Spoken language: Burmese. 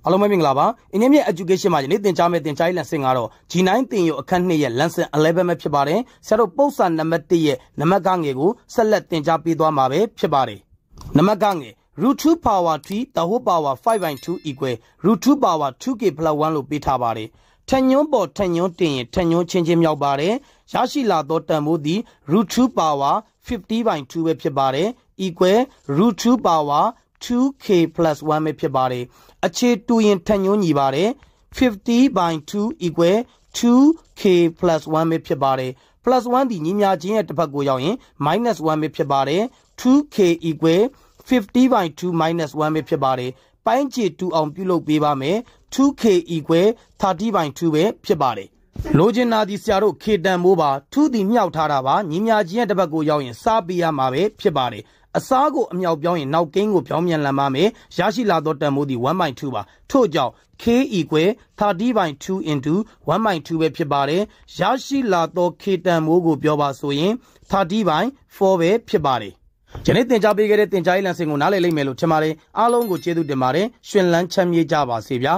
အားလုံးပဲမင်္ဂလာပါအင်းမြင့် education မှာယနေ့သင်ကြားမယ့်သင်ကြားရေး lesson ကတော့ G9 သင်ရိုးအခန်း2ရဲ့ Lesson-11 ပဲဖြစ်ပါတယ်ဆရာတို့ပု္ပ္ပစာနံပါတ်1ရဲ့နံပါတ်ကငယ်ကိုဆက်လက်သင်ကြားပေးသွားမှာပဲဖြစ်ပါတယ်နံပါတ်ကငယ် root 2 power 3 the whole power 5/2 equal root 2 power 2k plus 1လို့ပေးထားပါတယ်ထညွန်းပေါ်ထညွန်းတင်ရင်ထညွန်းချင်းချင်းမြောက်ပါတယ်ရရှိလာသောတန်ဖိုးသည် root 2 power 50/2 ပဲဖြစ်ပါတယ် equal root 2 power 2k plus 1ပဲဖြစ်ပါတယ်အခြေတူရင်ထညွန်းညီပါတယ်50/2 equal 2k plus 1ပဲဖြစ်ပါတယ် plus 1ဒီညီမြချင်းရဲ့တစ်ဖက်ကိုရောက်ရင် minus 1ပဲဖြစ်ပါတယ် 2k equal 50/2 minus 1ပဲဖြစ်ပါတယ်ပိုင်းခြေတူအောင်ပြုလုပ်ပေးပါမယ် 2k equal 30/2ပဲဖြစ်ပါတယ်လိုချင်တာဒီဆရာတို့ k တန်မိုးပါ2ဒီမြောက်ထားတာပါညီမြချင်းရဲ့တစ်ဖက်ကိုရောက်ရင်စားပေးရမှာပဲဖြစ်ပါတယ်အစားကိုအမြောက်ပြောင်းရင်နောက်ကိန်းကိုပြောင်းပြန်လန်ပါမယ်ရရှိလာသောတန်ဖိုးသည် 1/2 ပါထို့ကြောင့် k equal 30/2 into 1/2 ပဲဖြစ်ပါတယ်ရရှိလာသော k တန်ဖိုးကိုပြောပါဆိုရင် 30/4 ပဲဖြစ်ပါတယ်ဒီနေ့သင်ကြားပေးခဲ့တဲ့သင်ကြားရေး lesson ကိုနားလည်လိမ့်မယ်လို့ထင်ပါတယ်အားလုံးကိုကျေးဇူးတင်ပါတယ်ရှင်လန်းချမ်းမြေ့ကြပါစေဗျာ